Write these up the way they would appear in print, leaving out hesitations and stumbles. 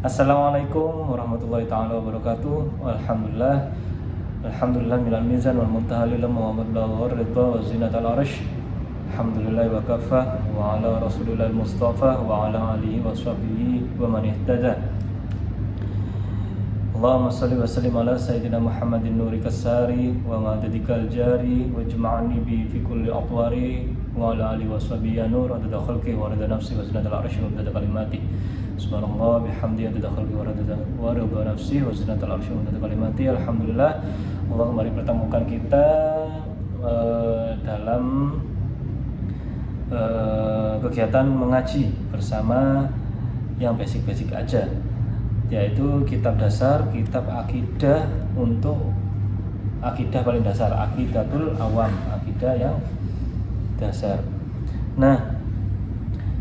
Assalamualaikum warahmatullahi taala wabarakatuh. Alhamdulillah minal mizan wal muntaha lil Muhammad wa ridha wa zinatal arsh. Alhamdulillah wa kafa wa ala rasulillahil mustafa wa ala alihi wa sahbihi wa man ihtada. Allahumma salli wa sallim ala sayyidina Muhammadin nuri kasari wa madadikal jari wa jama'ani bi fi kulli atwari wa ala alihi wa sahbihi nur adada khalqi wa adada nafsi wa zinatal arsh wa adada kalimati. Subhanallah bihamdi adada khalqi wa rida nafsi wa zinatal arsh wa adada kalimati. Alhamdulillah Allah kembali pertemukan kita dalam kegiatan mengaji bersama yang basic-basic aja, yaitu kitab dasar, kitab akidah untuk akidah paling dasar, akidatul awam, akidah yang dasar. Nah,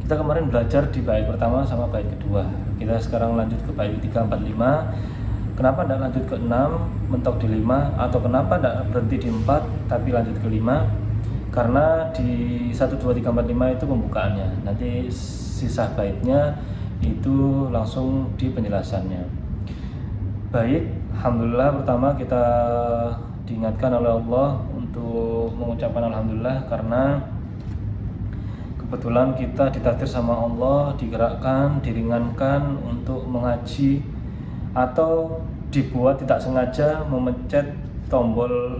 kita kemarin belajar di bait pertama sama bait kedua. Kita sekarang lanjut ke bait 3, 4, 5. Kenapa tidak lanjut ke 6, mentok di 5, atau kenapa tidak berhenti di 4 tapi lanjut ke 5? Karena di 1, 2, 3, 4, 5 itu pembukaannya. Nanti sisa baitnya itu langsung di penjelasannya. Baik, alhamdulillah pertama kita diingatkan oleh Allah untuk mengucapkan alhamdulillah karena kebetulan kita ditakdir sama Allah, digerakkan, diringankan untuk mengaji atau dibuat tidak sengaja memencet tombol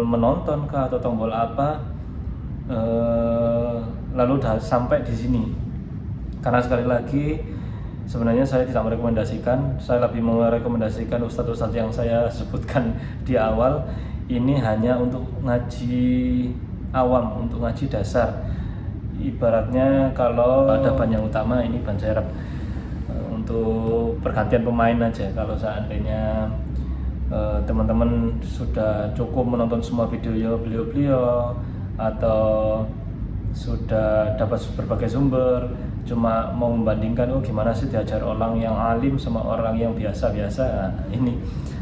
menonton kah atau tombol apa, lalu sampai di sini. Karena sekali lagi sebenarnya saya tidak merekomendasikan, saya lebih merekomendasikan ustadz-ustadz yang saya sebutkan di awal ini hanya untuk ngaji awam, untuk ngaji dasar. Ibaratnya kalau ada ban yang utama, ini ban serep, untuk pergantian pemain aja. Kalau seandainya teman-teman sudah cukup menonton semua video beliau-beliau atau sudah dapat berbagai sumber, cuma mau membandingkan gimana sih diajar orang yang alim sama orang yang biasa-biasa,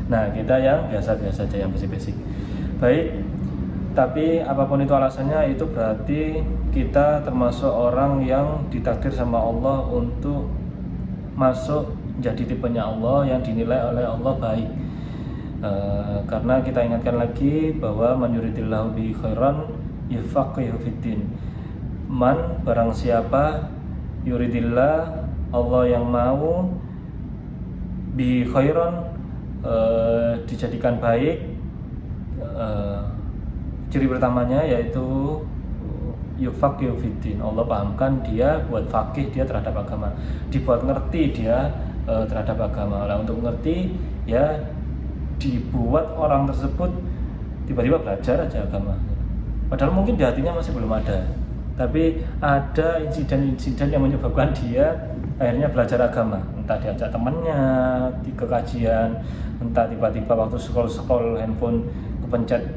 nah kita yang biasa-biasa aja, yang basic-basic. Baik, tapi apapun itu alasannya, itu berarti kita termasuk orang yang ditakdir sama Allah untuk masuk jadi tipenya Allah yang dinilai oleh Allah baik. Karena kita ingatkan lagi bahwa man yuridillahu bi khairan yafaqihu fiddin. Man, barang siapa, yuridillah, Allah yang mau, bi khairan, dijadikan baik, ciri pertamanya yaitu yufaqihu fiddin. Allah pahamkan dia, buat faqih dia terhadap agama, dibuat ngerti dia terhadap agama. Nah, untuk ngerti ya dibuat orang tersebut tiba-tiba belajar aja agama, padahal mungkin di hatinya masih belum ada, tapi ada insiden-insiden yang menyebabkan dia akhirnya belajar agama. Entah diajak temannya ke kajian, entah tiba-tiba waktu scroll handphone kepencet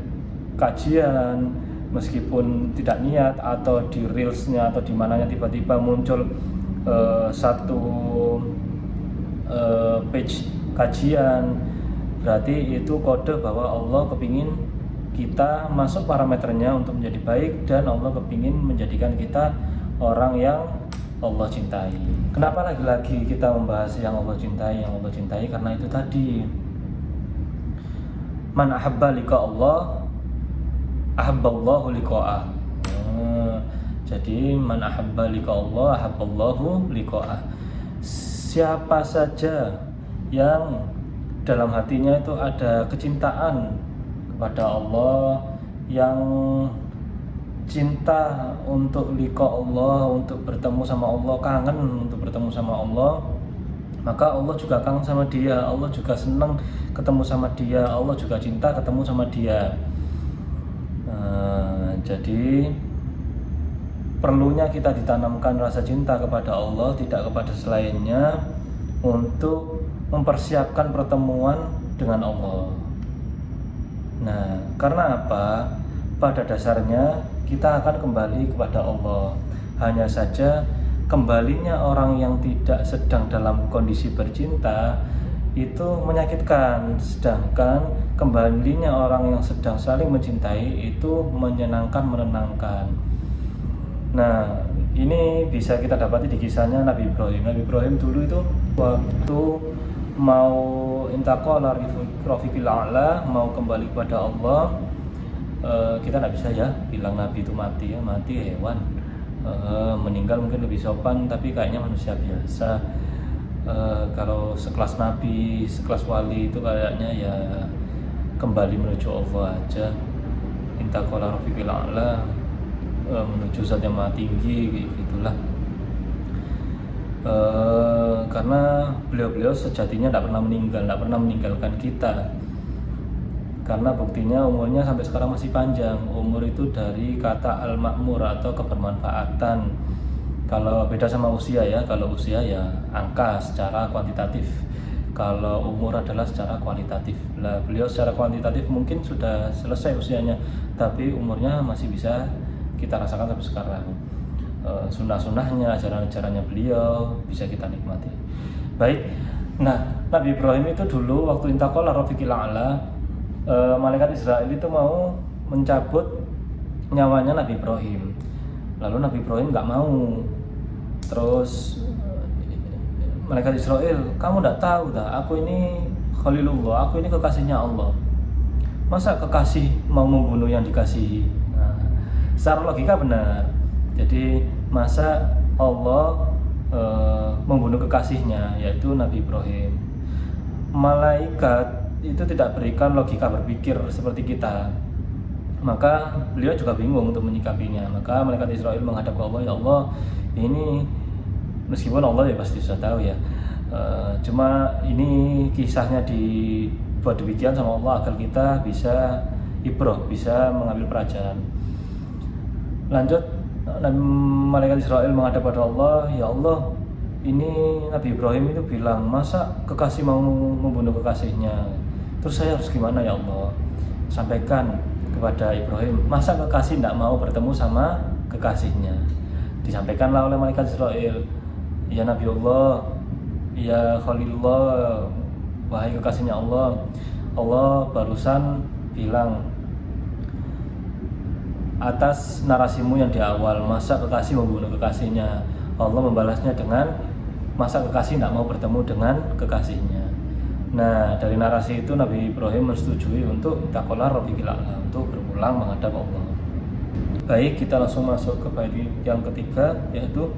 kajian meskipun tidak niat, atau di reelsnya atau di mananya tiba-tiba muncul satu page kajian. Berarti itu kode bahwa Allah kepingin kita masuk parameternya untuk menjadi baik, dan Allah kepingin menjadikan kita orang yang Allah cintai. Kenapa lagi-lagi kita membahas yang Allah cintai? Yang Allah cintai karena itu tadi, man ahabba liqa Allah ahabballahu liqa'ah. Jadi man ahabba liqa Allah ahabballahu liqa'ah. Siapa saja yang dalam hatinya itu ada kecintaan kepada Allah, yang cinta untuk liqa Allah, untuk bertemu sama Allah, kangen untuk bertemu sama Allah, maka Allah juga kangen sama dia, Allah juga senang ketemu sama dia, Allah juga cinta ketemu sama dia. Jadi perlunya kita ditanamkan rasa cinta kepada Allah, tidak kepada selainnya, untuk mempersiapkan pertemuan dengan Allah. Nah, karena apa? Pada dasarnya kita akan kembali kepada Allah. Hanya saja kembalinya orang yang tidak sedang dalam kondisi bercinta itu menyakitkan, sedangkan kembalinya orang yang sedang saling mencintai itu menyenangkan, menenangkan. Nah, Ini bisa kita dapati di kisahnya Nabi Ibrahim. Nabi Ibrahim dulu itu waktu mau intaqala rafiqil a'la, mau kembali kepada Allah, kita tidak bisa ya bilang Nabi itu mati ya, mati hewan. Meninggal mungkin lebih sopan, tapi kayaknya manusia biasa. Kalau sekelas Nabi, sekelas wali itu kayaknya ya kembali menuju Allah aja. Intaqala rafiqil a'la, menuju zat yang maha tinggi, gitulah. Karena beliau-beliau sejatinya tidak pernah meninggal, tidak pernah meninggalkan kita. Karena buktinya umurnya sampai sekarang masih panjang. Umur itu dari kata al-ma'mur atau kebermanfaatan. Kalau beda sama usia ya, kalau usia ya angka secara kuantitatif. Kalau umur adalah secara kualitatif. Lah beliau secara kuantitatif mungkin sudah selesai usianya, tapi umurnya masih bisa kita rasakan sampai sekarang. Sunnah-sunnahnya, ajaran-ajarannya beliau bisa kita nikmati. Baik, nah Nabi Ibrahim itu dulu waktu intaqala rafiqil a'la, malaikat Israel itu mau mencabut nyawanya Nabi Ibrahim. Lalu Nabi Ibrahim nggak mau. Terus malaikat Israel, kamu nggak tahu dah, aku ini Khalilullah, aku ini kekasihnya Allah. Masa kekasih mau membunuh yang dikasihi? Nah, secara logika benar. Jadi masa Allah membunuh kekasihnya, yaitu Nabi Ibrahim. Malaikat itu tidak berikan logika berpikir seperti kita, maka beliau juga bingung untuk menyikapinya. Maka malaikat Israel menghadap ke Allah, ya Allah, ini meskipun Allah ya pasti sudah tahu ya, cuma ini kisahnya dibuat demikian sama Allah agar kita bisa ibrah, bisa mengambil pelajaran. Lanjut, malaikat Israel menghadap pada Allah, ya Allah, ini Nabi Ibrahim itu bilang, masa kekasih mau membunuh kekasihnya? Terus saya harus gimana ya Allah? Sampaikan kepada Ibrahim, masa kekasih tidak mau bertemu sama kekasihnya? Disampaikanlah oleh malaikat Israel, ya Nabi Allah, ya Khalilullah, wahai kekasihnya Allah, Allah barusan bilang atas narasimu yang di awal, masa kekasih membunuh kekasihnya. Allah membalasnya dengan masa kekasih tidak mau bertemu dengan kekasihnya. Nah, dari narasi itu Nabi Ibrahim menyetujui untuk intaqala rafiqil a'la, untuk berulang menghadap Allah. Baik, kita langsung masuk ke bait yang ketiga, yaitu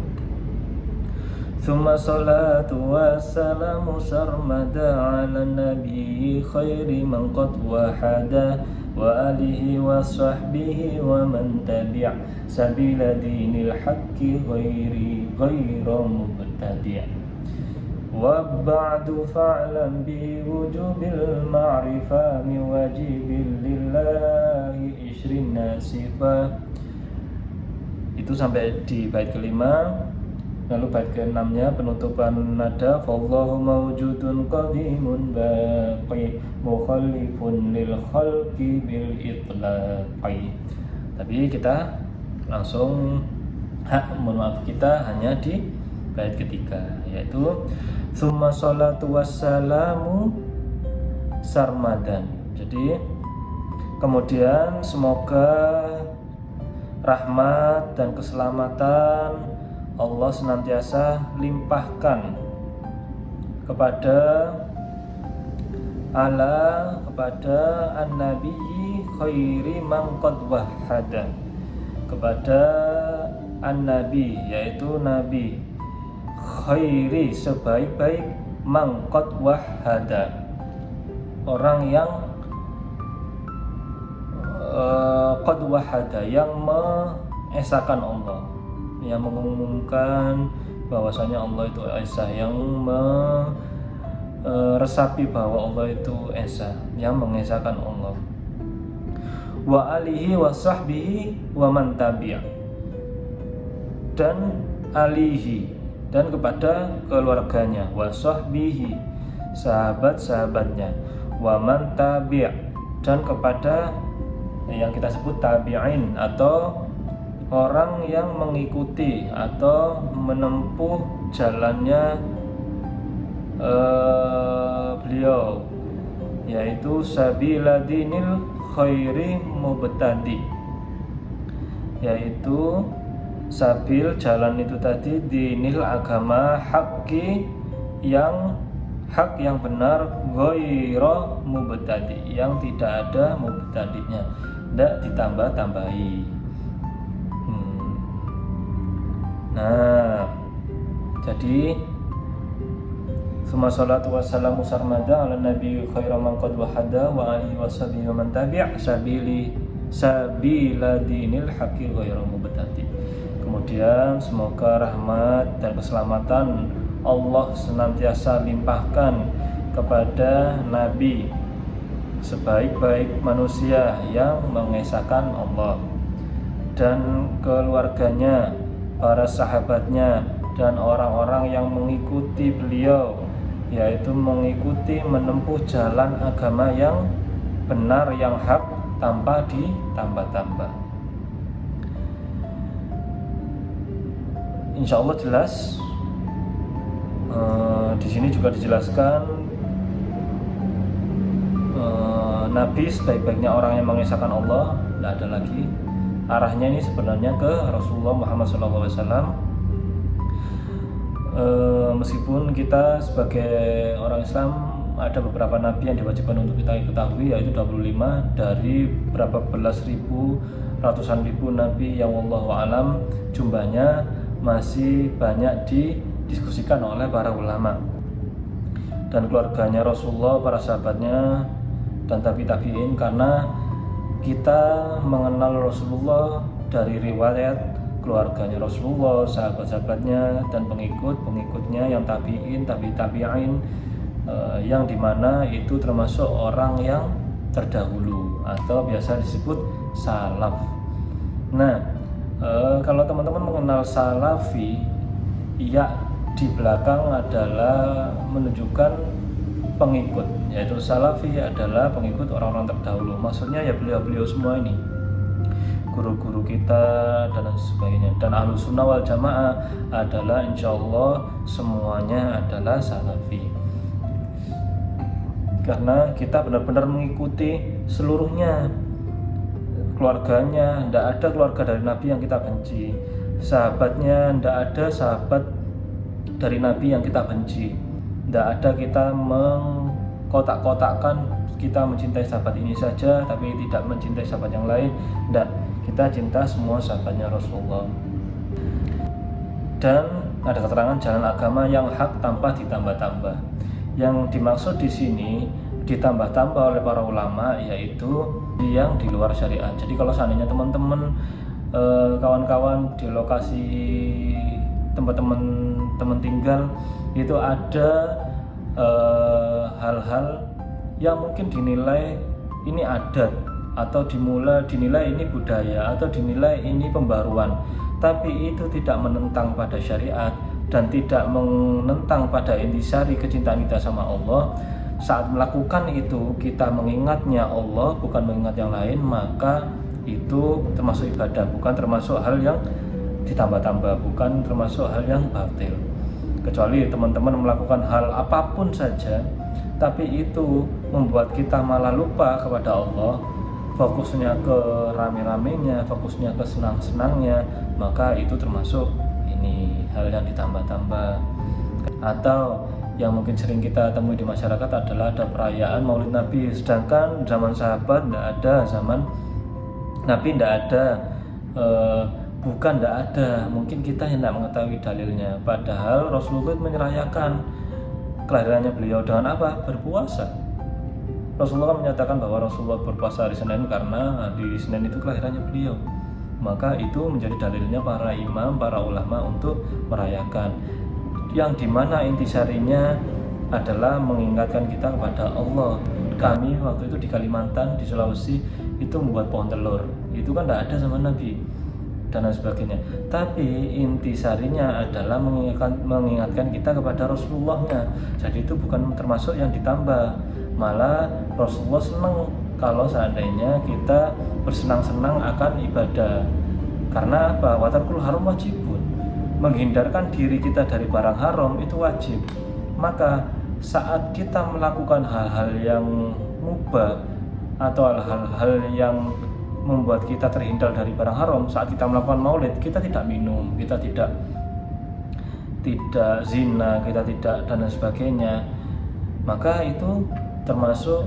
Tsumma salatu wassalamu sarmada ala nabi khairi man qad wahada wa alihi wa sahbihi wa man tabi' sabila dinil haqqi ghayra mubtadi'. Wa ba'du fa'lam bi wujubil ma'rifah mi wajibil lillahi ishrin nasifa. Itu sampai di bait kelima. Lalu bait ke-6-nya penutupan nada, fallahu mawjudun qadimun baqi mukhallifun lil khalqi bil itlaqi. Tapi kita langsung mohon maaf, kita hanya di bait ketiga, yaitu tsumma sholatu wassalamu sarmadan. Jadi kemudian semoga rahmat dan keselamatan Allah senantiasa limpahkan kepada an-nabiyyi khairi man qad wahada, kepada an-nabi, yaitu nabi, khairi, sebaik-baik, man qad wahada, orang yang qad wahada, yang mengesahkan Allah, yang mengumumkan bahwasanya Allah itu esa, yang meresapi bahwa Allah itu esa, yang mengesahkan Allah. Wa alihi wa sahbihi wa man tabi', dan alihi, dan kepada keluarganya, wa sahbihi, sahabat-sahabatnya, wa man tabi', dan kepada yang kita sebut tabi'in atau orang yang mengikuti atau menempuh jalannya beliau, yaitu sabila dinil khairi mubtadi, yaitu Sabil jalan itu tadi, dinil agama, hak yang benar, ghaira mubtadi, yang tidak ada mubtadinya, tidak ditambah-tambahi. Nah, jadi summa salatu wassalamu sarmada ala nabi khairu man qad wahada wa alihi washabihi wa man tabi' sabila dinil haqqi ghairu mubtadi. Kemudian semoga rahmat dan keselamatan Allah senantiasa limpahkan kepada Nabi, sebaik-baik manusia yang mengesahkan Allah, dan keluarganya, para sahabatnya, dan orang-orang yang mengikuti beliau, yaitu mengikuti menempuh jalan agama yang benar, yang hak, tanpa ditambah-tambah. Insya Allah jelas. Di sini juga dijelaskan Nabi sebaik-baiknya orang yang mengesahkan Allah, tidak ada lagi. Arahnya ini sebenarnya ke Rasulullah Muhammad SAW. Meskipun kita sebagai orang Islam ada beberapa nabi yang diwajibkan untuk kita ketahui, yaitu 25 dari berapa belas ribu, ratusan ribu nabi yang wallahu alam jumlahnya masih banyak didiskusikan oleh para ulama. Dan keluarganya Rasulullah, para sahabatnya, dan tabi'in, karena kita mengenal Rasulullah dari riwayat keluarganya Rasulullah, sahabat-sahabatnya, dan pengikut-pengikutnya yang tabi'in, yang dimana itu termasuk orang yang terdahulu atau biasa disebut salaf. Nah, kalau teman-teman mengenal salafi, ya di belakang adalah menunjukkan pengikut, yaitu salafi adalah pengikut orang-orang terdahulu. Maksudnya ya beliau-beliau semua ini, guru-guru kita dan sebagainya. Dan Ahlus Sunnah wal Jamaah adalah insya Allah semuanya adalah salafi, karena kita benar-benar mengikuti seluruhnya. Keluarganya, tidak ada keluarga dari Nabi yang kita benci. Sahabatnya, tidak ada sahabat dari Nabi yang kita benci. Tidak ada kita mengkotak-kotakkan, kita mencintai sahabat ini saja tapi tidak mencintai sahabat yang lain. Tidak, kita cinta semua sahabatnya Rasulullah. Dan ada keterangan jalan agama yang hak tanpa ditambah-tambah. Yang dimaksud di sini ditambah-tambah oleh para ulama yaitu yang di luar syariat. Jadi kalau seandainya teman-teman, kawan-kawan di lokasi tempat teman tinggal itu ada hal-hal yang mungkin dinilai ini adat, atau dinilai ini budaya, atau dinilai ini pembaruan, tapi itu tidak menentang pada syariat dan tidak menentang pada intisari kecintaan kita sama Allah. Saat melakukan itu kita mengingatnya Allah, bukan mengingat yang lain, maka itu termasuk ibadah, bukan termasuk hal yang ditambah-tambah, bukan termasuk hal yang batil. Kecuali teman-teman melakukan hal apapun saja tapi itu membuat kita malah lupa kepada Allah, fokusnya ke rame-ramenya, fokusnya ke senang-senangnya, maka itu termasuk ini hal yang ditambah-tambah. Atau yang mungkin sering kita temui di masyarakat adalah ada perayaan Maulid Nabi, sedangkan zaman sahabat tidak ada, zaman Nabi tidak ada, bukan tidak ada, mungkin kita yang tidak mengetahui dalilnya. Padahal Rasulullah menyerayakan kelahirannya beliau dengan apa? Berpuasa. Rasulullah menyatakan bahwa Rasulullah berpuasa hari Senin karena di Senin itu kelahirannya beliau. Maka itu menjadi dalilnya para imam, para ulama untuk merayakan, yang dimana intisarinya adalah mengingatkan kita kepada Allah. Kami waktu itu di Kalimantan, di Sulawesi itu membuat pohon telur, itu kan tidak ada zaman Nabi dan lain sebagainya. Tapi intisarinya adalah mengingatkan kita kepada Rasulullahnya. Jadi itu bukan termasuk yang ditambah. Malah Rasulullah senang kalau seandainya kita bersenang-senang akan ibadah. Karena apa? Watarkul haram wajibun. Menghindarkan diri kita dari barang haram itu wajib. Maka saat kita melakukan hal-hal yang mubah atau hal-hal yang membuat kita terhindar dari barang haram. Saat kita melakukan maulid, kita tidak minum, kita tidak zina, kita tidak dan lain sebagainya, maka itu termasuk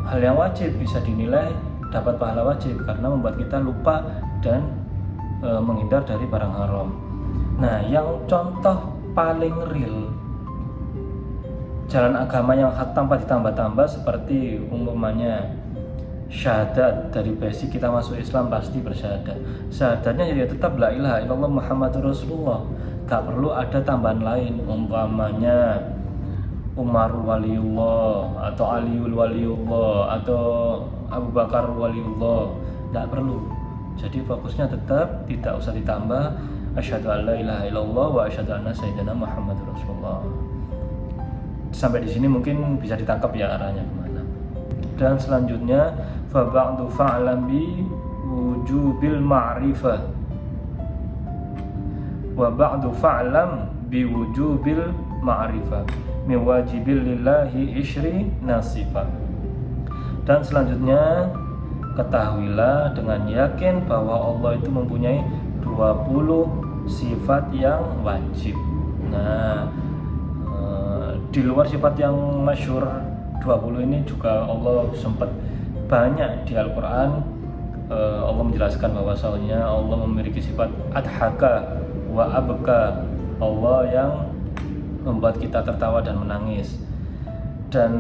hal yang wajib, bisa dinilai dapat pahala wajib karena membuat kita lupa dan menghindar dari barang haram. Nah, yang contoh paling real jalan agama yang hak tanpa ditambah-tambah seperti umpamanya syahadat. Dari basic kita masuk Islam pasti bersyahadat. Syahadatnya ya tetap la ilaha illallah Muhammadur Rasulullah, gak perlu ada tambahan lain umpamanya Umar waliullah atau Aliul waliullah atau Abu Bakar waliullah, gak perlu. Jadi fokusnya tetap tidak usah ditambah asyhadu an la ilaha illallah wa asyhadu anna sayyidina Muhammadur Rasulullah. Sampai di sini mungkin bisa ditangkap ya arahnya kemana. Dan selanjutnya fa ba'du fa'lam bi wujubil ma'rifah wa ba'du fa'lam bi wujubil ma'rifah min wajibil lillahi isyri nasifah. Dan selanjutnya ketahuilah dengan yakin bahwa Allah itu mempunyai 20 sifat yang wajib. Nah, di luar sifat yang masyhur 20 ini juga Allah sempat banyak di Al-Quran. Allah menjelaskan bahwasanya Allah memiliki sifat adhaka wa abka, Allah yang membuat kita tertawa dan menangis. Dan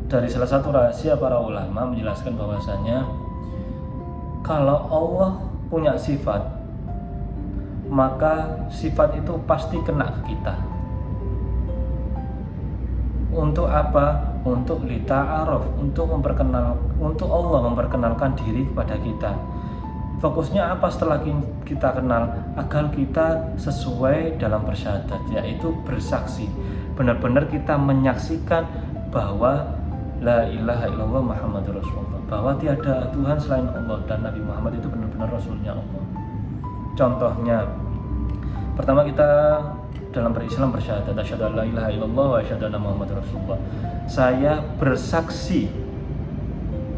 dari salah satu rahasia para ulama menjelaskan bahwasanya kalau Allah punya sifat, maka sifat itu pasti kena ke kita. Untuk apa? Untuk lita'aruf, untuk Allah memperkenalkan diri kepada kita. Fokusnya apa setelah kita kenal? Agar kita sesuai dalam bersyahadat, yaitu bersaksi. Benar-benar kita menyaksikan bahwa la ilaha illallah Muhammadur Rasulullah, bahwa tiada Tuhan selain Allah dan Nabi Muhammad itu benar-benar Rasulnya Allah. Contohnya, pertama kita dalam berislam bersyahadat asyhadu an la ilaha illallah wa asyhadu anna Muhammadar Rasulullah. Saya bersaksi,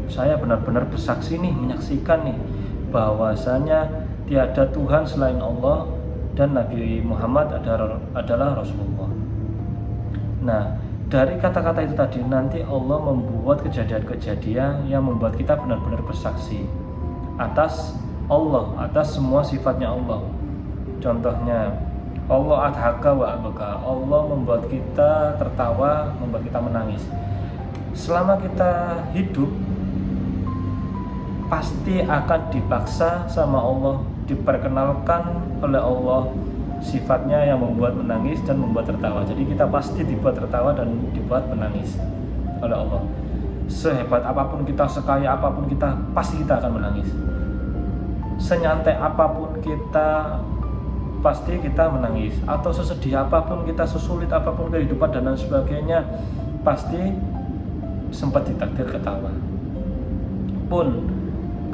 saya benar-benar bersaksi nih, menyaksikan nih bahwasanya tiada Tuhan selain Allah dan Nabi Muhammad adalah Rasulullah. Nah, dari kata-kata itu tadi nanti Allah membuat kejadian-kejadian yang membuat kita benar-benar bersaksi atas Allah, atas semua sifatnya Allah. Contohnya, Allah adhaka wa abaka, Allah membuat kita tertawa, membuat kita menangis. Selama kita hidup pasti akan dipaksa sama Allah, diperkenalkan oleh Allah sifatnya yang membuat menangis dan membuat tertawa. Jadi kita pasti dibuat tertawa dan dibuat menangis oleh Allah. Sehebat apapun kita, sekaya apapun kita, pasti kita akan menangis. Senyantai apapun kita, pasti kita menangis. Atau sesedih apapun kita, sesulit apapun kehidupan dan lain sebagainya, pasti sempat ditakdir ketawa. Pun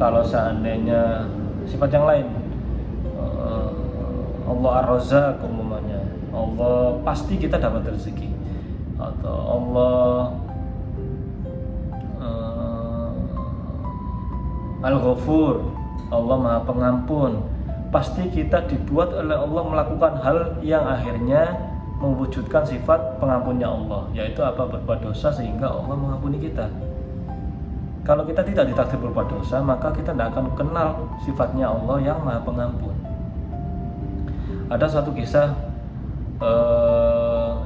kalau seandainya sifat yang lain, Allah Ar-Razzaq umumnya, Allah pasti kita dapat rezeki. Atau Allah Al-Ghafur, Allah Maha Pengampun, pasti kita dibuat oleh Allah melakukan hal yang akhirnya mewujudkan sifat pengampunnya Allah, yaitu apa? Berbuat dosa sehingga Allah mengampuni kita. Kalau kita tidak ditakdir berbuat dosa, maka kita tidak akan kenal sifatnya Allah yang Maha Pengampun. Ada suatu kisah,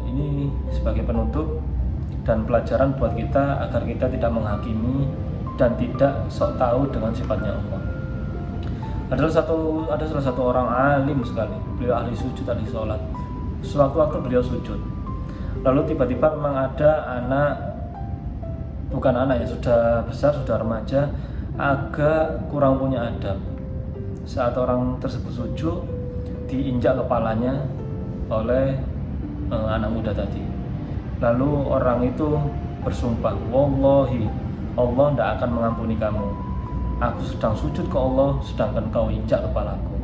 ini sebagai penutup dan pelajaran buat kita agar kita tidak menghakimi dan tidak sok tahu dengan sifatnya Allah. Ada salah satu orang alim sekali, beliau ahli sujud, ahli sholat. Sewaktu-waktu beliau sujud, lalu tiba-tiba memang ada anak, bukan anak ya, sudah besar, sudah remaja, agak kurang punya adab. Saat orang tersebut sujud, diinjak kepalanya oleh anak muda tadi. Lalu orang itu bersumpah, wallahi, Allah tidak akan mengampuni kamu. Aku sedang sujud ke Allah, sedangkan kau injak kepalaku.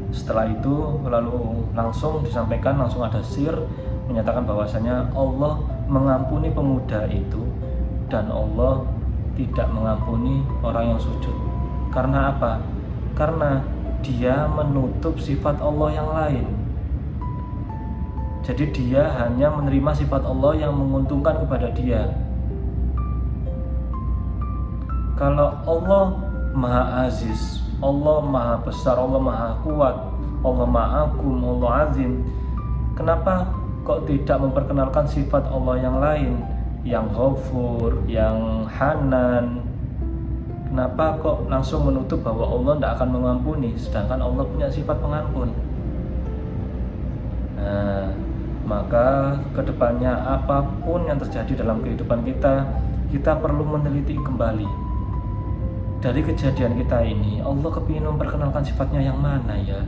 Setelah itu lalu langsung disampaikan, langsung ada sir menyatakan bahwasanya Allah mengampuni pemuda itu dan Allah tidak mengampuni orang yang sujud. Karena apa? Karena dia menutup sifat Allah yang lain. Jadi dia hanya menerima sifat Allah yang menguntungkan kepada dia. Kalau Allah Maha Aziz, Allah Maha Besar, Allah Maha Kuat, Allah Maha Agung, Allah Azim, kenapa kok tidak memperkenalkan sifat Allah yang lain, yang Ghafur, yang Hanan? Kenapa kok langsung menutup bahwa Allah tidak akan mengampuni, sedangkan Allah punya sifat pengampun? Nah, maka kedepannya apapun yang terjadi dalam kehidupan kita, kita perlu meneliti kembali. Dari kejadian kita ini, Allah kepingin memperkenalkan sifatnya yang mana ya?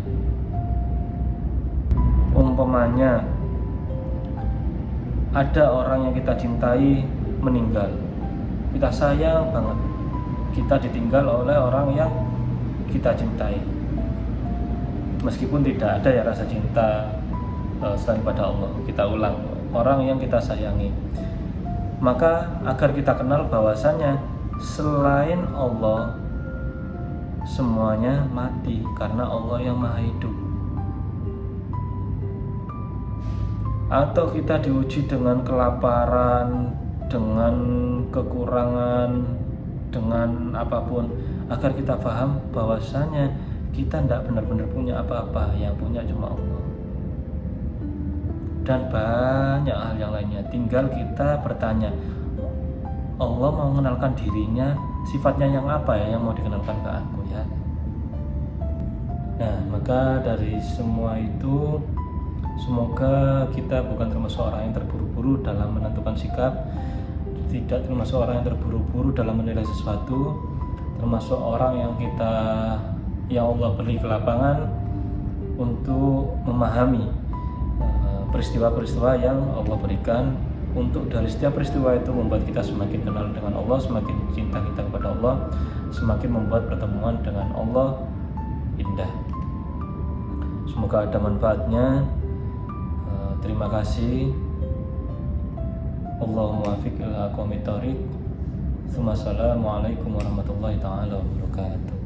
Umpamanya, ada orang yang kita cintai meninggal, kita sayang banget, kita ditinggal oleh orang yang kita cintai. Meskipun tidak ada ya rasa cinta selain pada Allah, kita ulang, orang yang kita sayangi. Maka agar kita kenal bahwasannya selain Allah semuanya mati, karena Allah yang maha hidup. Atau kita diuji dengan kelaparan, dengan kekurangan, dengan apapun, agar kita paham bahwasanya kita tidak benar-benar punya apa-apa, yang punya cuma Allah. Dan banyak hal yang lainnya. Tinggal kita bertanya, Allah mau mengenalkan dirinya, sifatnya yang apa ya yang mau dikenalkan ke aku ya. Nah, maka dari semua itu, semoga kita bukan termasuk orang yang terburu-buru dalam menentukan sikap, tidak termasuk orang yang terburu-buru dalam menilai sesuatu, termasuk orang yang Allah beri ke lapangan untuk memahami peristiwa-peristiwa yang Allah berikan, untuk dari setiap peristiwa itu membuat kita semakin kenal dengan Allah, semakin cinta kita kepada Allah, semakin membuat pertemuan dengan Allah indah. Semoga ada manfaatnya. Terima kasih. Allahumma muwaffiq ila aqwamit thoriq. Assalamualaikum warahmatullahi taala wabarakatuh.